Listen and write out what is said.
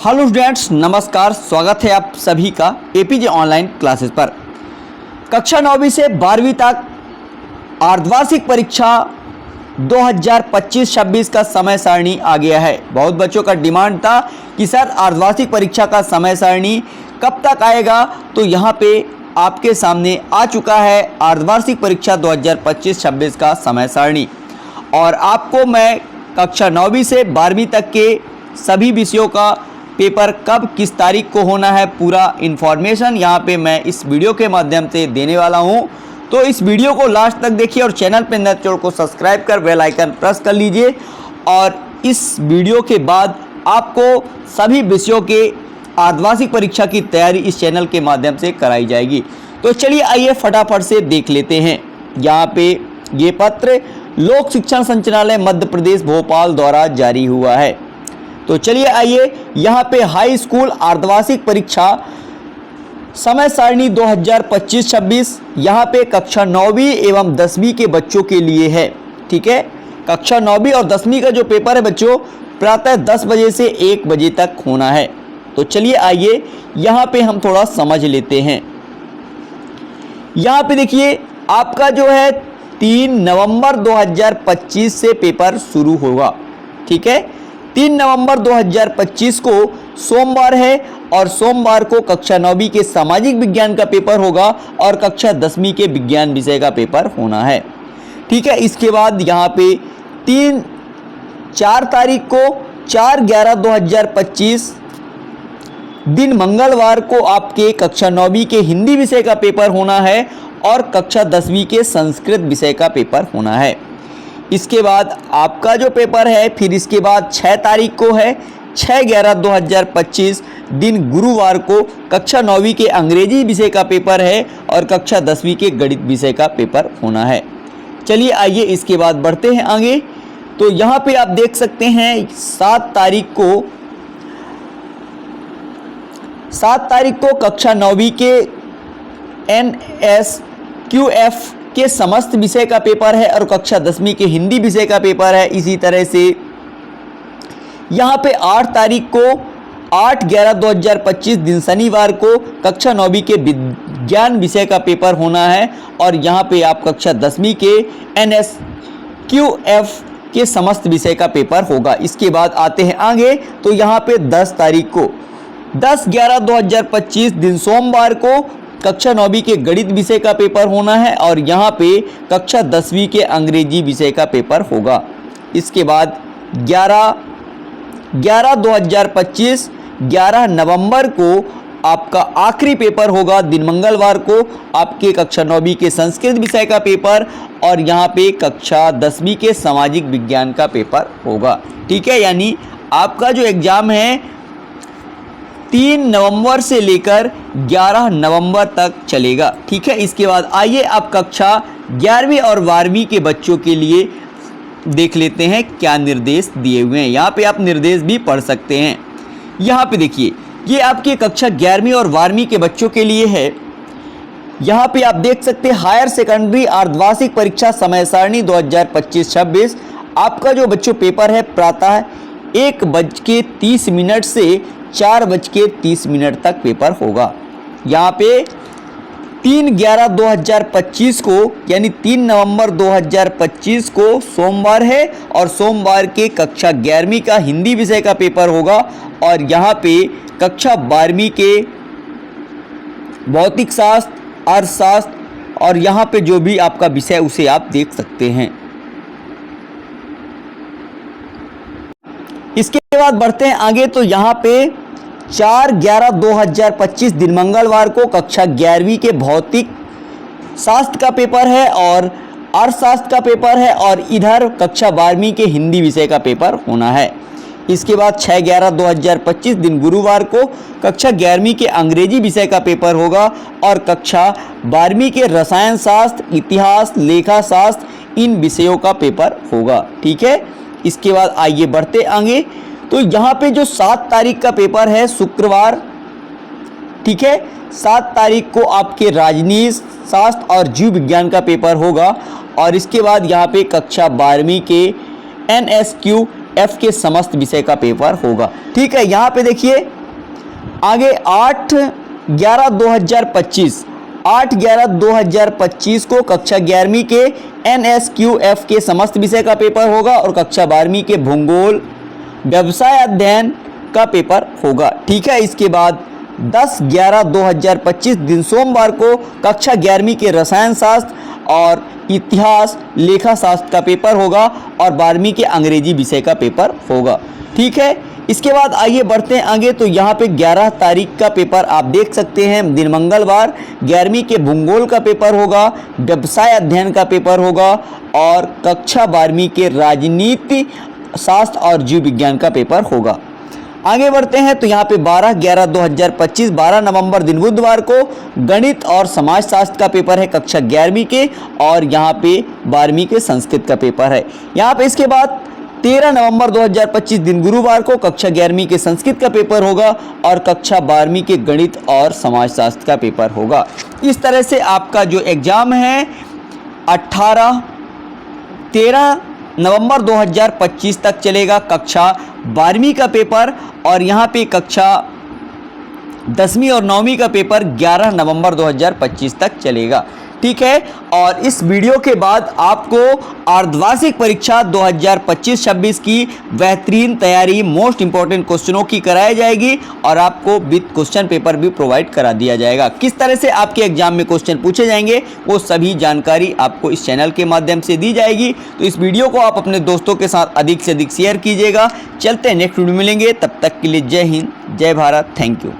Hello students, नमस्कार। स्वागत है आप सभी का एपीजे ऑनलाइन क्लासेस पर। कक्षा 9वीं से 12वीं तक अर्धवार्षिक परीक्षा 2025-26 का समय सारणी आ गया है। बहुत बच्चों का डिमांड था कि सर अर्धवार्षिक परीक्षा का समय सारणी कब तक आएगा, तो यहाँ पे आपके सामने आ चुका है अर्धवार्षिक परीक्षा 2025-26 का समय सारणी। और आपको मैं कक्षा 9वीं से 12वीं तक के सभी विषयों का पेपर कब किस तारीख को होना है, पूरा इन्फॉर्मेशन यहाँ पे मैं इस वीडियो के माध्यम से देने वाला हूँ। तो इस वीडियो को लास्ट तक देखिए और चैनल पे नए चैनल को सब्सक्राइब कर बेल आइकन प्रेस कर लीजिए। और इस वीडियो के बाद आपको सभी विषयों के अर्धवार्षिक परीक्षा की तैयारी इस चैनल के माध्यम से कराई जाएगी। तो चलिए आइए फटाफट से देख लेते हैं। यहाँ पे ये पत्र लोक शिक्षण संचालनालय मध्य प्रदेश भोपाल द्वारा जारी हुआ है। तो चलिए आइए यहाँ पे हाई स्कूल अर्धवार्षिक परीक्षा समय सारणी 2025-26 यहाँ पे कक्षा 9वीं एवं 10वीं के बच्चों के लिए है। ठीक है, कक्षा 9वीं और 10वीं का जो पेपर है बच्चों प्रातः 10 बजे से 1 बजे तक होना है। तो चलिए आइए यहाँ पे हम थोड़ा समझ लेते हैं। यहाँ पे देखिए आपका जो है 3 नवंबर 2025 से पेपर शुरू होगा। ठीक है, 3 नवंबर 2025 को सोमवार है और सोमवार को कक्षा 9वीं के सामाजिक विज्ञान का पेपर होगा और कक्षा 10वीं के विज्ञान विषय का पेपर होना है। ठीक है, इसके बाद यहाँ पे 4 तारीख को 4/11/2025 दिन मंगलवार को आपके कक्षा 9वीं के हिंदी विषय का पेपर होना है और कक्षा 10वीं के संस्कृत विषय का पेपर होना है। इसके बाद आपका जो पेपर है फिर इसके बाद 6 तारीख को है 6/11/2025 दिन गुरुवार को कक्षा 9वीं के अंग्रेजी विषय का पेपर है और कक्षा 10वीं के गणित विषय का पेपर होना है। चलिए आइए इसके बाद बढ़ते हैं आगे। तो यहाँ पे आप देख सकते हैं 7 तारीख को कक्षा 9वीं के NSQF के समस्त विषय का पेपर है और कक्षा 10वीं के हिंदी विषय का पेपर है। इसी तरह से यहाँ पे 8 तारीख को 8/11/2025 दिन शनिवार को कक्षा 9वीं के विज्ञान विषय का पेपर होना है और यहाँ पे आप कक्षा 10वीं के NSQF के समस्त विषय का पेपर होगा। इसके बाद आते हैं आगे। तो यहाँ पे 10 तारीख को 10/11/2025 दिन सोमवार को कक्षा 9वीं के गणित विषय का पेपर होना है और यहाँ पे कक्षा 10वीं के अंग्रेजी विषय का पेपर होगा। इसके बाद 11/11/2025 11 नवंबर को आपका आखिरी पेपर होगा। दिन मंगलवार को आपके कक्षा 9वीं के संस्कृत विषय का पेपर और यहाँ पे कक्षा 10वीं के सामाजिक विज्ञान का पेपर होगा। ठीक है, यानी आपका जो एग्ज़ाम है 3 नवंबर से लेकर 11 नवंबर तक चलेगा। ठीक है, इसके बाद आइए आप कक्षा 11वीं और 12वीं के बच्चों के लिए देख लेते हैं क्या निर्देश दिए हुए हैं। यहाँ पे आप निर्देश भी पढ़ सकते हैं। यहाँ पे देखिए ये आपके कक्षा 11वीं और 12वीं के बच्चों के लिए है। यहाँ पे आप देख सकते हैं हायर सेकेंडरी अर्धवार्षिक परीक्षा समय सारणी 2025-26 आपका जो बच्चों पेपर है प्रातः 1:30 से 4:30 तक पेपर होगा। यहाँ पे 3/11/2025 को यानी 3 नवंबर 2025 को सोमवार है और सोमवार के कक्षा 11वीं का हिंदी विषय का पेपर होगा और यहाँ पे कक्षा 12वीं के भौतिक शास्त्र, अर्थशास्त्र और यहाँ पे जो भी आपका विषय उसे आप देख सकते हैं। इसके बाद बढ़ते हैं आगे। तो यहाँ पे 4/11/2025 दिन मंगलवार को कक्षा 11वीं के भौतिक शास्त्र का पेपर है और अर्थशास्त्र का पेपर है और इधर कक्षा 12वीं के हिंदी विषय का पेपर होना है। इसके बाद 6/11/2025 दिन गुरुवार को कक्षा 11वीं के अंग्रेजी विषय का पेपर होगा और कक्षा 12वीं के रसायन शास्त्र, इतिहास, लेखा शास्त्र इन विषयों का पेपर होगा। ठीक है, इसके बाद आइए बढ़ते आगे। तो यहाँ पे जो 7 तारीख का पेपर है शुक्रवार, ठीक है, 7 तारीख को आपके राजनीति शास्त्र और जीव विज्ञान का पेपर होगा और इसके बाद यहाँ पे कक्षा 12वीं के NSQ एफ के समस्त विषय का पेपर होगा। ठीक है, यहाँ पे देखिए आगे 8/11/2025 को कक्षा 11वीं के NSQF के समस्त विषय का पेपर होगा और कक्षा 12वीं के भूगोल व्यवसाय अध्ययन का पेपर होगा। ठीक है, इसके बाद 10/11/2025 दिन सोमवार को कक्षा 11वीं के रसायन शास्त्र और इतिहास लेखा शास्त्र का पेपर होगा और 12वीं के अंग्रेजी विषय का पेपर होगा। ठीक है, इसके बाद आइए बढ़ते हैं आगे। तो यहाँ पे 11 तारीख का पेपर आप देख सकते हैं, दिन मंगलवार 11वीं के भूगोल का पेपर होगा, व्यवसाय अध्ययन का पेपर होगा और कक्षा 12वीं के राजनीति शास्त्र और जीव विज्ञान का पेपर होगा। आगे बढ़ते हैं तो यहाँ पे 12/11/2025 12 नवंबर दिन बुधवार को गणित और समाजशास्त्र का पेपर है कक्षा 11वीं के और यहाँ पे 12वीं के संस्कृत का पेपर है। यहाँ पे इसके बाद 13 नवंबर 2025 दिन गुरुवार को कक्षा 11वीं के संस्कृत का पेपर होगा और कक्षा 12वीं के गणित और समाजशास्त्र का पेपर होगा। इस तरह से आपका जो एग्ज़ाम है 13 नवंबर 2025 तक चलेगा कक्षा 12वीं का पेपर और यहाँ पे कक्षा 10वीं और 9वीं का पेपर 11 नवंबर 2025 तक चलेगा। ठीक है, और इस वीडियो के बाद आपको अर्धवार्षिक परीक्षा 2025-26 की बेहतरीन तैयारी मोस्ट इंपॉर्टेंट क्वेश्चनों की कराई जाएगी और आपको विद क्वेश्चन पेपर भी प्रोवाइड करा दिया जाएगा। किस तरह से आपके एग्जाम में क्वेश्चन पूछे जाएंगे वो सभी जानकारी आपको इस चैनल के माध्यम से दी जाएगी। तो इस वीडियो को आप अपने दोस्तों के साथ अधिक से अधिक शेयर कीजिएगा। चलते हैं नेक्स्ट वीडियो मिलेंगे, तब तक के लिए जय हिंद, जय भारत, थैंक यू।